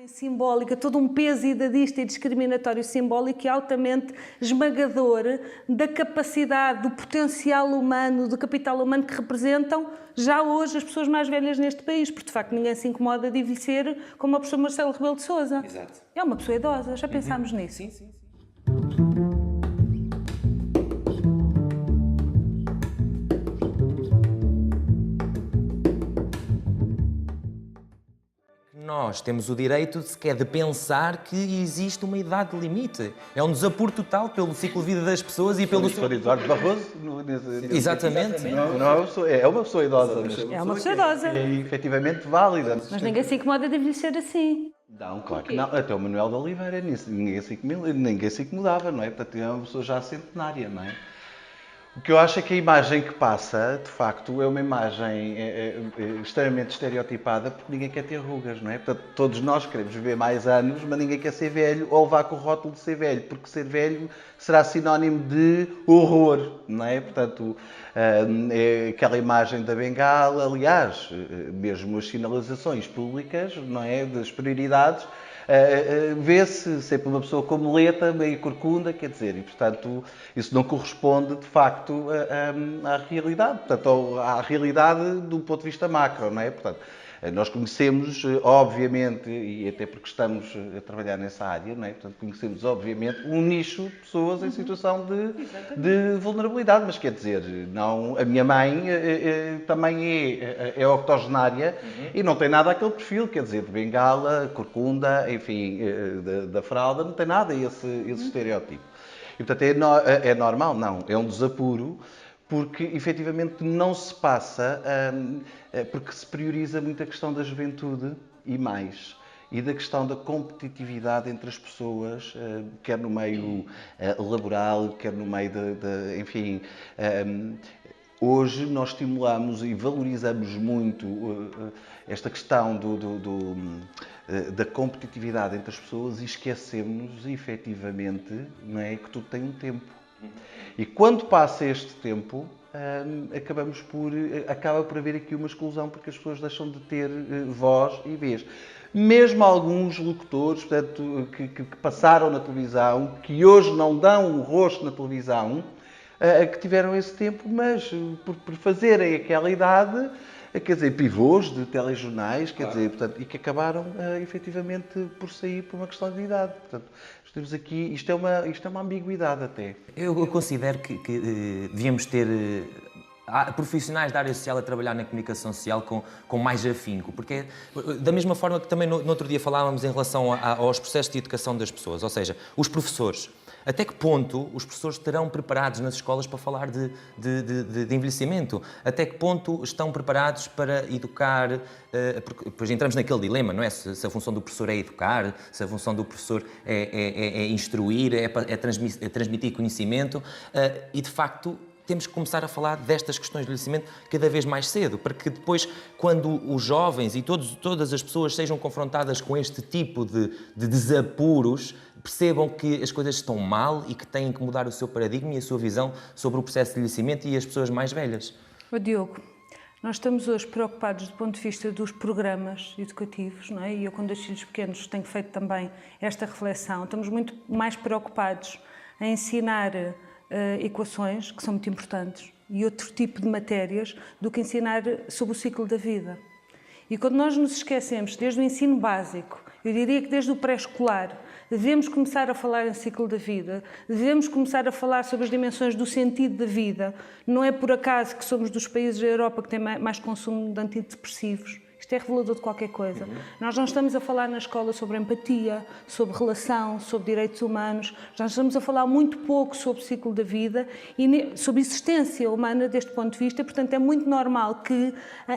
simbólica, todo um peso idadista e discriminatório simbólico e altamente esmagador da capacidade, do potencial humano, do capital humano que representam já hoje as pessoas mais velhas neste país, porque de facto ninguém se incomoda de envelhecer como o professor Marcelo Rebelo de Sousa. Exato. É uma pessoa idosa, já pensámos nisso? Sim, sim, sim. Nós temos o direito sequer de pensar que existe uma idade limite. É um desapuro total pelo ciclo de vida das pessoas e pelo... Sr. Eduardo Barroso... Exatamente. É uma pessoa idosa. É uma pessoa idosa. É efetivamente válida. Mas ninguém se incomoda de envelhecer assim. Não, claro que não. Até o Manuel de Oliveira, ninguém se incomodava, não é? Portanto, é uma pessoa já centenária, não é? O que eu acho é que a imagem que passa, de facto, é uma imagem extremamente estereotipada, porque ninguém quer ter rugas, não é? Portanto, todos nós queremos viver mais anos, mas ninguém quer ser velho ou levar com o rótulo de ser velho, porque ser velho será sinónimo de horror, não é? Portanto, é aquela imagem da bengala, aliás, mesmo as sinalizações públicas, não é? Das prioridades, vê-se sempre uma pessoa com muleta, meio corcunda, quer dizer, e portanto isso não corresponde de facto à realidade, portanto à realidade do ponto de vista macro, não é? Portanto, nós conhecemos, obviamente, e até porque estamos a trabalhar nessa área, não é? Portanto, conhecemos, obviamente, um nicho de pessoas em situação de vulnerabilidade, mas quer dizer, não, a minha mãe também é octogenária e não tem nada aquele perfil, quer dizer, de bengala, corcunda, enfim, da fralda, não tem nada esse estereótipo. E, portanto, é normal? Não, é um desapuro, porque efetivamente não se passa, porque se prioriza muito a questão da juventude e mais, e da questão da competitividade entre as pessoas, quer no meio laboral, quer no meio enfim, hoje nós estimulamos e valorizamos muito esta questão da competitividade entre as pessoas e esquecemos efetivamente, não é, que tudo tem um tempo. E quando passa este tempo, acaba por haver aqui uma exclusão, porque as pessoas deixam de ter voz e vez. Mesmo alguns locutores, portanto, que passaram na televisão, que hoje não dão um rosto na televisão, que tiveram esse tempo, mas por fazerem aquela idade, quer dizer, pivôs de telejornais, quer dizer, portanto, e que acabaram efetivamente por sair por uma questão de idade. Portanto, temos aqui, isto é uma ambiguidade até. Eu considero que devíamos ter profissionais da área social a trabalhar na comunicação social com mais afinco, porque da mesma forma que também no outro dia falávamos em relação aos processos de educação das pessoas, ou seja, os professores. Até que ponto os professores estarão preparados nas escolas para falar de envelhecimento? Até que ponto estão preparados para educar? Porque depois entramos naquele dilema, não é? Se a função do professor é educar, se a função do professor é instruir, é transmitir conhecimento. E, de facto, temos que começar a falar destas questões de envelhecimento cada vez mais cedo, para que depois, quando os jovens e todas as pessoas sejam confrontadas com este tipo de desapuros, percebam que as coisas estão mal e que têm que mudar o seu paradigma e a sua visão sobre o processo de envelhecimento e as pessoas mais velhas. Diogo, nós estamos hoje preocupados do ponto de vista dos programas educativos, não é? E eu, com 2 filhos pequenos, tenho feito também esta reflexão. Estamos muito mais preocupados em ensinar equações, que são muito importantes, e outro tipo de matérias, do que ensinar sobre o ciclo da vida. E quando nós nos esquecemos, desde o ensino básico, eu diria que desde o pré-escolar, devemos começar a falar em ciclo da vida, devemos começar a falar sobre as dimensões do sentido da vida. Não é por acaso que somos dos países da Europa que têm mais consumo de antidepressivos. Isto é revelador de qualquer coisa. Nós não estamos a falar na escola sobre empatia, sobre relação, sobre direitos humanos. Nós estamos a falar muito pouco sobre o ciclo da vida e sobre a existência humana deste ponto de vista. Portanto, é muito normal que,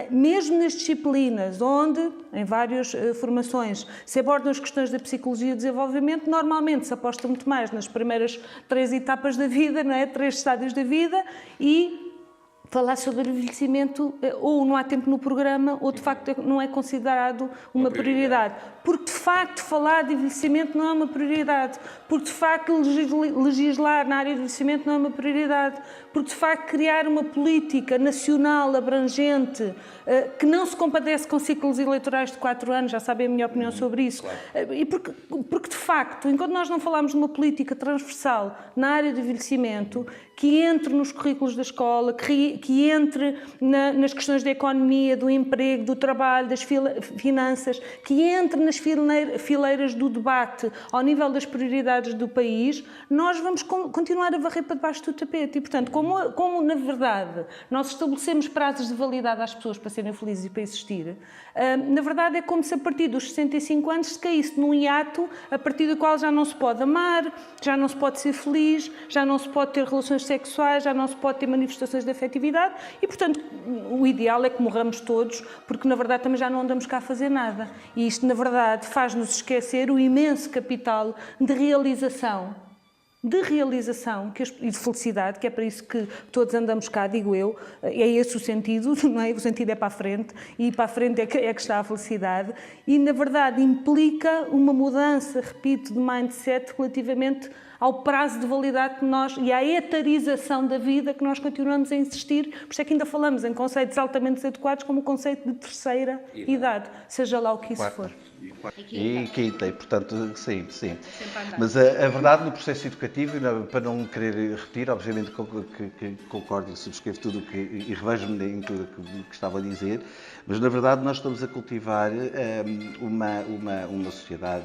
mesmo nas disciplinas onde, em várias formações, se abordam as questões da psicologia e do desenvolvimento, normalmente se aposta muito mais nas primeiras 3 etapas da vida, não é? 3 estádios da vida e falar sobre envelhecimento ou não há tempo no programa ou de facto não é considerado uma prioridade. Porque de facto falar de envelhecimento não é uma prioridade. Porque de facto legislar na área de envelhecimento não é uma prioridade. Porque de facto criar uma política nacional abrangente que não se compadece com ciclos eleitorais de 4 anos, já sabem a minha opinião sobre isso. Claro. E porque de facto, enquanto nós não falarmos de uma política transversal na área de envelhecimento, que entre nos currículos da escola, que entre nas questões da economia, do emprego, do trabalho, das finanças, que entre nas fileiras do debate ao nível das prioridades do país, nós vamos continuar a varrer para debaixo do tapete. E, portanto, como na verdade nós estabelecemos prazos de validade às pessoas para serem felizes e para existir, na verdade é como se a partir dos 65 anos se caísse num hiato a partir do qual já não se pode amar, já não se pode ser feliz, já não se pode ter relações sexuais, já não se pode ter manifestações de afetividade e, portanto, o ideal é que morramos todos, porque na verdade também já não andamos cá a fazer nada. E isto, na verdade, faz-nos esquecer o imenso capital de realização e de felicidade, que é para isso que todos andamos cá, digo eu, é esse o sentido, não é? O sentido é para a frente, e para a frente é que está a felicidade, e na verdade implica uma mudança, repito, de mindset relativamente ao prazo de validade que nós, e à etarização da vida que nós continuamos a insistir, por isso é que ainda falamos em conceitos altamente desadequados como o conceito de terceira idade, seja lá o que isso for. E quinta, e portanto, sim. Mas a verdade no processo educativo, para não querer repetir, obviamente que concordo e subscrevo tudo e revejo-me em tudo o que estava a dizer, mas na verdade nós estamos a cultivar uma sociedade,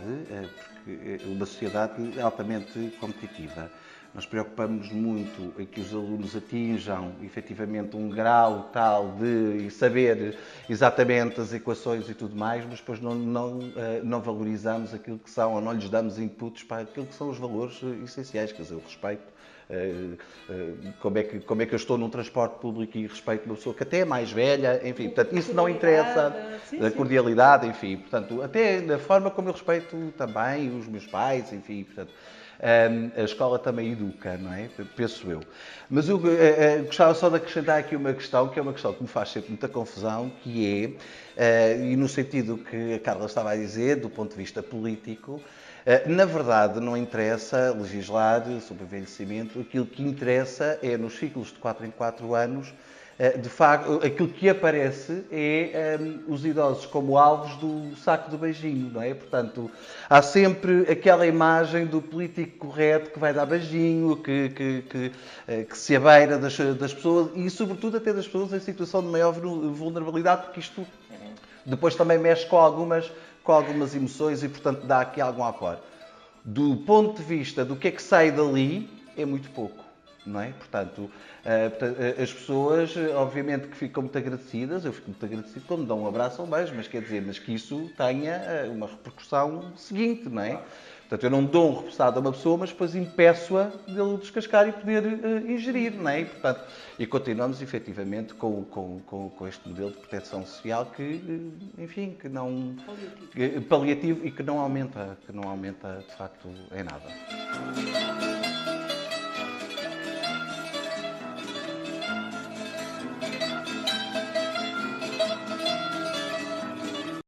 uma sociedade altamente competitiva. Nós preocupamos muito em que os alunos atinjam efetivamente um grau tal de saber exatamente as equações e tudo mais, mas depois não valorizamos aquilo que são, ou não lhes damos inputs para aquilo que são os valores essenciais, quer dizer, o respeito. Como é que eu estou num transporte público e respeito uma pessoa que até é mais velha, enfim, portanto, isso não interessa, a cordialidade, enfim, portanto, até da forma como eu respeito também os meus pais, enfim, portanto, a escola também educa, não é? Penso eu. Mas eu gostava só de acrescentar aqui uma questão, que é uma questão que me faz sempre muita confusão, que é, e no sentido que a Carla estava a dizer, do ponto de vista político, na verdade não interessa legislar sobre envelhecimento, aquilo que interessa é nos ciclos de 4 em 4 anos, de facto, aquilo que aparece é os idosos como alvos do saco do beijinho, não é? Portanto, há sempre aquela imagem do político correto que vai dar beijinho, que se abeira das pessoas e, sobretudo, até das pessoas em situação de maior vulnerabilidade, porque isto depois também mexe com algumas emoções e, portanto, dá aqui algum apoio. Do ponto de vista do que é que sai dali, é muito pouco. Não é? Portanto, as pessoas, obviamente, que ficam muito agradecidas, eu fico muito agradecido quando me dão um abraço ou um beijo, mas quer dizer, mas que isso tenha uma repercussão seguinte, não é? Portanto, eu não dou um repousado a uma pessoa, mas depois impeço-a de ele descascar e poder ingerir, não é? E continuamos, efetivamente, com este modelo de proteção social que, enfim, que não... Paliativo e que não aumenta, de facto, em nada.